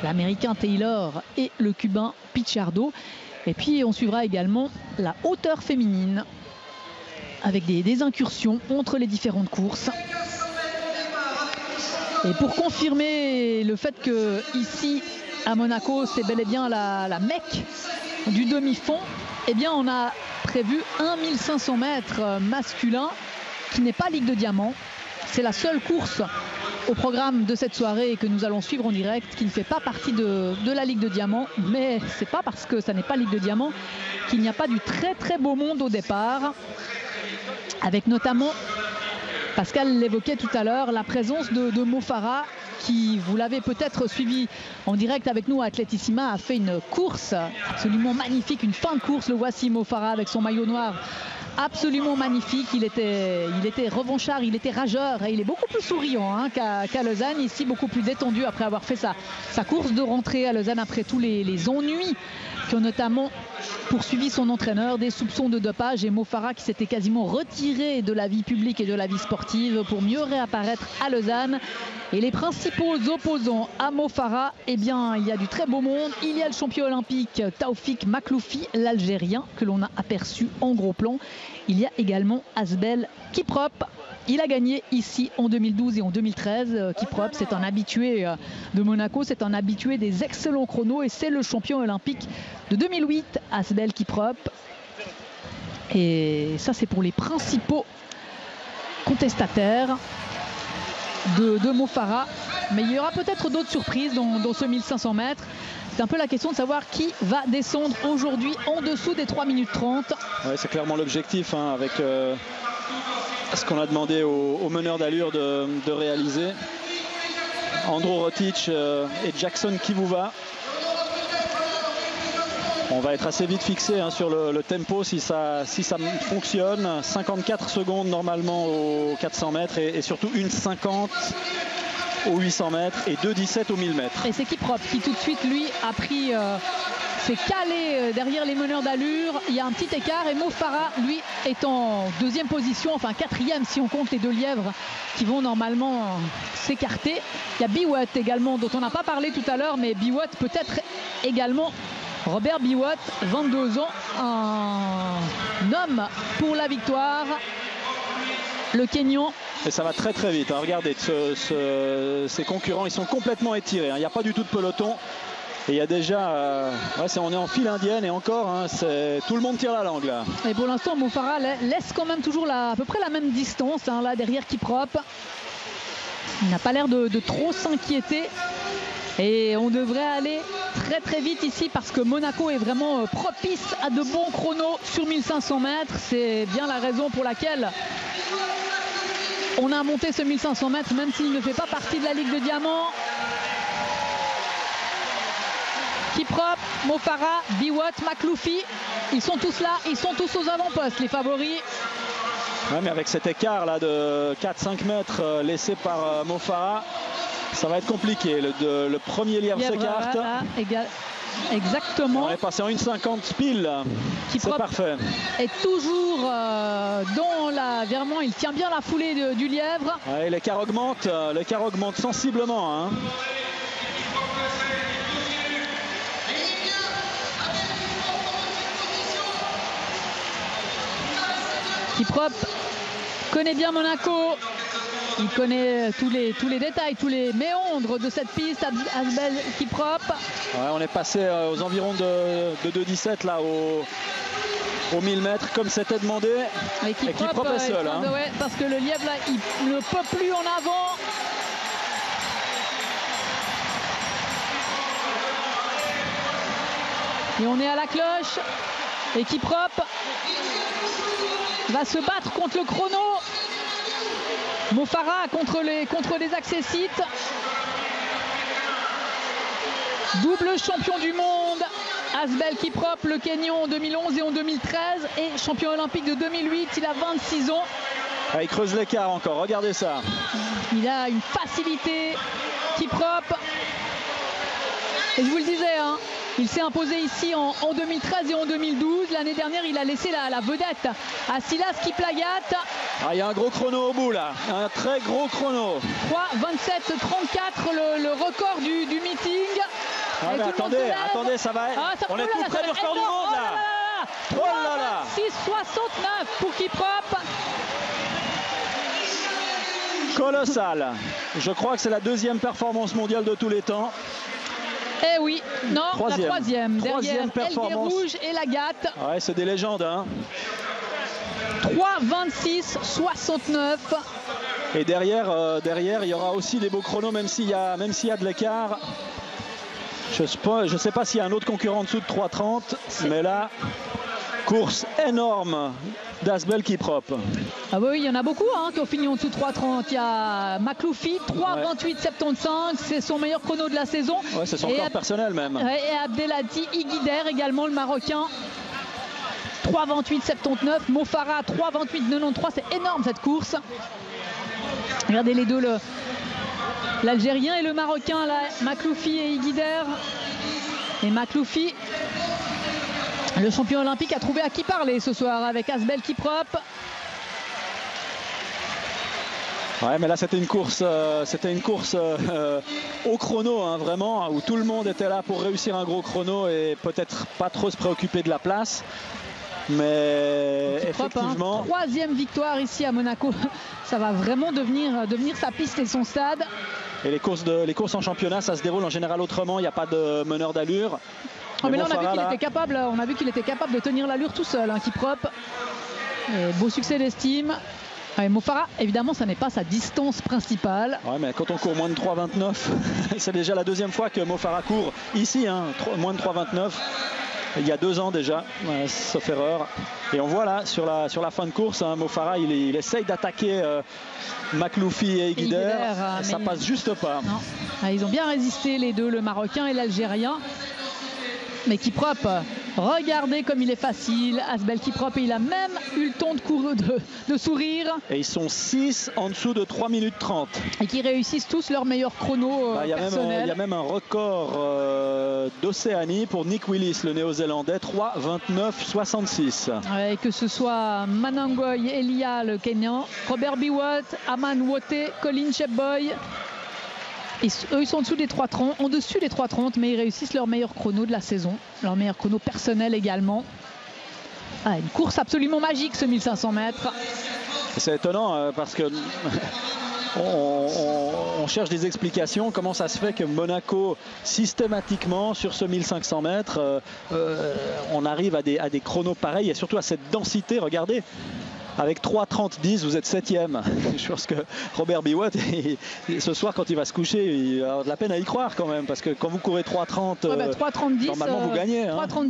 l'Américain Taylor et le Cubain Pichardo. Et puis on suivra également la hauteur féminine avec des incursions entre les différentes courses. Et pour confirmer le fait que ici à Monaco c'est bel et bien la Mecque du demi-fond, eh bien on a prévu un 1500 mètres masculin qui n'est pas Ligue de Diamant. C'est la seule course au programme de cette soirée que nous allons suivre en direct qui ne fait pas partie de la Ligue de Diamant, mais c'est pas parce que ça n'est pas Ligue de Diamant qu'il n'y a pas du très très beau monde au départ, avec notamment, Pascal l'évoquait tout à l'heure, la présence de Mo Farah qui, vous l'avez peut-être suivi en direct avec nous à Atletissima, a fait une course absolument magnifique, une fin de course. Le voici, Mo Farah avec son maillot noir, absolument magnifique. Il était revanchard, il était rageur et il est beaucoup plus souriant qu'à Lausanne, ici beaucoup plus détendu après avoir fait sa course de rentrée à Lausanne après tous les ennuis qui ont notamment poursuivi son entraîneur, des soupçons de dopage, et Mo Farah qui s'était quasiment retiré de la vie publique et de la vie sportive pour mieux réapparaître à Lausanne. Et les principaux opposants à Mo Farah, eh bien il y a du très beau monde. Il y a le champion olympique Taoufik Makhloufi, l'Algérien, que l'on a aperçu en gros plan. Il y a également Asbel Kiprop. Il a gagné ici en 2012 et en 2013. Kiprop, c'est un habitué de Monaco, c'est un habitué des excellents chronos et c'est le champion olympique de 2008, Asbel Kiprop. Et ça, c'est pour les principaux contestataires de Mo Farah. Mais il y aura peut-être d'autres surprises dans ce 1500 mètres. C'est un peu la question de savoir qui va descendre aujourd'hui en dessous des 3 minutes 30. Ouais, c'est clairement l'objectif avec ce qu'on a demandé aux meneurs d'allure de réaliser. Andro Rotic et Jackson Kivuva. On va être assez vite fixé sur le tempo si ça fonctionne. 54 secondes normalement aux 400 mètres et surtout 1,50 aux 800 mètres et 2,17 aux 1000 mètres. Et c'est Kiprop qui tout de suite lui a pris, s'est calé derrière les meneurs d'allure. Il y a un petit écart et Mo Farah lui est en deuxième position, enfin quatrième si on compte les deux lièvres qui vont normalement s'écarter. Il y a Biwott également dont on n'a pas parlé tout à l'heure, mais Biwott peut-être également. Robert Biwott, 22 ans, un homme pour la victoire. Le Kenyan. Et ça va très très vite. Regardez, ces concurrents, ils sont complètement étirés. Il n'y a pas du tout de peloton. Et il y a déjà, on est en file indienne et encore, tout le monde tire la langue là. Et pour l'instant, Mo Farah laisse quand même toujours à peu près la même distance là derrière Kiprop. Il n'a pas l'air de trop s'inquiéter. Et on devrait aller très très vite ici parce que Monaco est vraiment propice à de bons chronos sur 1500 mètres. C'est bien la raison pour laquelle on a monté ce 1500 mètres, même s'il ne fait pas partie de la Ligue de Diamant. Kiprop, Mo Farah, Biwott, Makhloufi, ils sont tous là, ils sont tous aux avant-postes, les favoris. Ouais, mais avec cet écart là de 4-5 mètres laissé par Mo Farah, ça va être compliqué. Le premier lièvre s'écarte. Voilà, exactement. On est passé en 1,50 pile. C'est parfait. Et toujours dans la virement, il tient bien la foulée du lièvre. Ouais, l'écart augmente sensiblement. Kiprop connaît bien Monaco. Il connaît tous les détails, tous les méandres de cette piste. Asbel Kiprop. Ouais, on est passé aux environs de 2,17 là aux 1000 mètres comme c'était demandé. Et Kiprop est seul. Ouais, parce que le lièvre là, il ne peut plus en avant. Et on est à la cloche. Et Kiprop va se battre contre le chrono. Mo Farah contre les accessites. Double champion du monde, Asbel Kiprop, le Kenyan en 2011 et en 2013 et champion olympique de 2008, il a 26 ans. Ah, il creuse l'écart encore, regardez ça. Il a une facilité, Kiprop. Et je vous le disais, il s'est imposé ici en 2013 et en 2012. L'année dernière, il a laissé la vedette à Silas Kiplagat. Ah, il y a un gros chrono au bout là, un très gros chrono. 3,27,34, le record du meeting. Ah, mais attendez, ça va. On est tout près du record du monde là. Oh là là. 6,69 pour Kiprop. Colossal. Je crois que c'est la deuxième performance mondiale de tous les temps. Eh oui, non, la troisième. Troisième performance. Rouge et Lagat. Ouais, c'est des légendes. Hein. 3,26,69. Et derrière, il y aura aussi des beaux chronos, même s'il y a de l'écart. Je ne sais pas s'il y a un autre concurrent en dessous de 3,30, mais là, course énorme d'Asbel Kiprop. Ah oui, il y en a beaucoup qui ont fini en dessous de 3,30. Il y a Makloufi, 3,28,75, c'est son meilleur chrono de la saison. Ouais, c'est son record personnel même. Et Abdelhadi Iguider également, le Marocain. 3,28,79. Mo Farah, 3,28,93. C'est énorme cette course. Regardez les deux, l'Algérien et le Marocain, là, Makloufi et Iguider. Et Makloufi, le champion olympique, a trouvé à qui parler ce soir avec Asbel Kiprop. Ouais, mais là c'était une course au chrono, hein, vraiment, où tout le monde était là pour réussir un gros chrono et peut-être pas trop se préoccuper de la place. Mais effectivement, troisième victoire ici à Monaco. Ça va vraiment devenir sa piste et son stade. Et les courses en championnat, ça se déroule en général autrement. Il n'y a pas de meneur d'allure. Oh, mais là, on a vu qu'il était capable de tenir l'allure tout seul, Kiprop. Beau succès d'estime. Mo Farah, évidemment, ça n'est pas sa distance principale. Ouais, mais quand on court moins de 3,29, c'est déjà la deuxième fois que Mo Farah court ici, moins de 3,29. Il y a 2 ans déjà, sauf erreur. Et on voit là, sur la fin de course, Mo Farah, il essaye d'attaquer Makloufi et Iguider. Ça passe juste pas. Ils ont bien résisté les deux, le Marocain et l'Algérien. Mais Kiprop, regardez comme il est facile. Asbel Kiprop, et il a même eu le temps de sourire. Et ils sont 6 en dessous de 3 minutes 30. Et qui réussissent tous leur meilleur chrono personnel. Il y a même un record d'Océanie pour Nick Willis, le néo-zélandais, 3,29,66. Et que ce soit Manangoy, Elia, le Kenyan, Robert Biwott, Aman Wote, Colin Shepboy. Eux, ils sont au-dessus des 3,30, mais ils réussissent leur meilleur chrono de la saison, leur meilleur chrono personnel également. Une course absolument magique, ce 1500 mètres. C'est étonnant parce que on cherche des explications. Comment ça se fait que Monaco, systématiquement, sur ce 1500 mètres, on arrive à des chronos pareils et surtout à cette densité. Regardez. Avec 3,30-10, vous êtes 7e. Je pense que Robert Biwott, ce soir, quand il va se coucher, il va avoir de la peine à y croire quand même. Parce que quand vous courez 3,30, normalement, vous gagnez. 3,30-10.